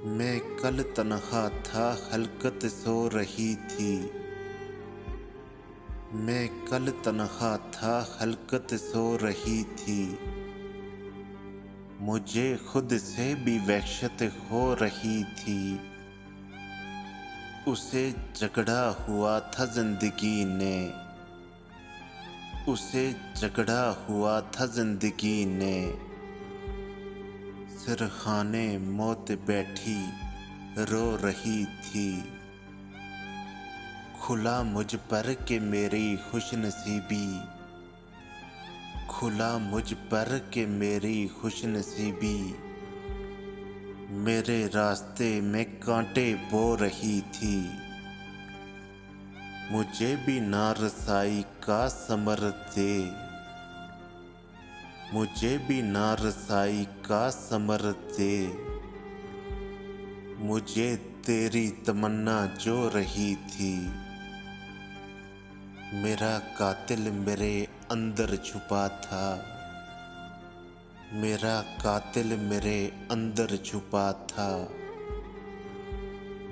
मैं कल तन्हा था, खलकत सो रही थी। मैं कल तन्हा था, खलकत सो रही थी। मुझे खुद से भी वहशत हो रही थी। उसे झगड़ा हुआ था जिंदगी ने। उसे झगड़ा हुआ था जिंदगी ने। सिरहाने मौत बैठी रो रही थी। खुला मुझ पर के मेरी खुशनसीबी। खुला मुझ पर के मेरी खुशनसीबी। मेरे रास्ते में कांटे बो रही थी। मुझे भी ना रसाई का समर दे। मुझे भी ना रसाई का समर दे। मुझे तेरी तमन्ना जो रही थी। मेरा कातिल मेरे अंदर छुपा था। मेरा कातिल मेरे अंदर छुपा था।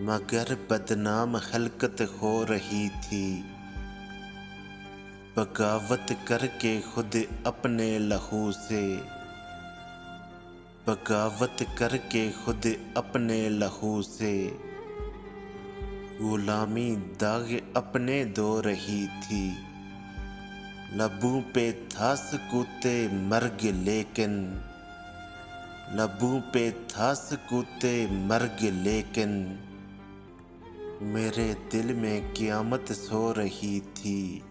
मगर बदनाम खलकत हो रही थी। बगावत करके खुद अपने लहू से। बगावत करके खुद अपने लहू से। गुलामी दाग अपने धो रही थी। लबों पे था सकूते मर्ग लेकिन। लबों पे था सकूते मर्ग लेकिन। मेरे दिल में क़यामत सो रही थी।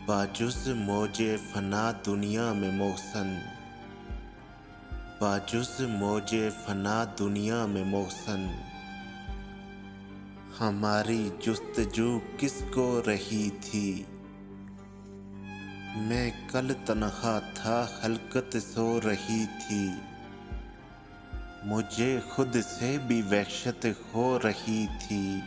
बाजुज़ मौजे फना दुनिया में मोहसन। बाजुज़ मौजे फना दुनिया में मोहसन। हमारी जुस्तजू किसको रही थी। मैं कल तन्हा था, खलकत सो रही थी। मुझे खुद से भी वहशत हो रही थी।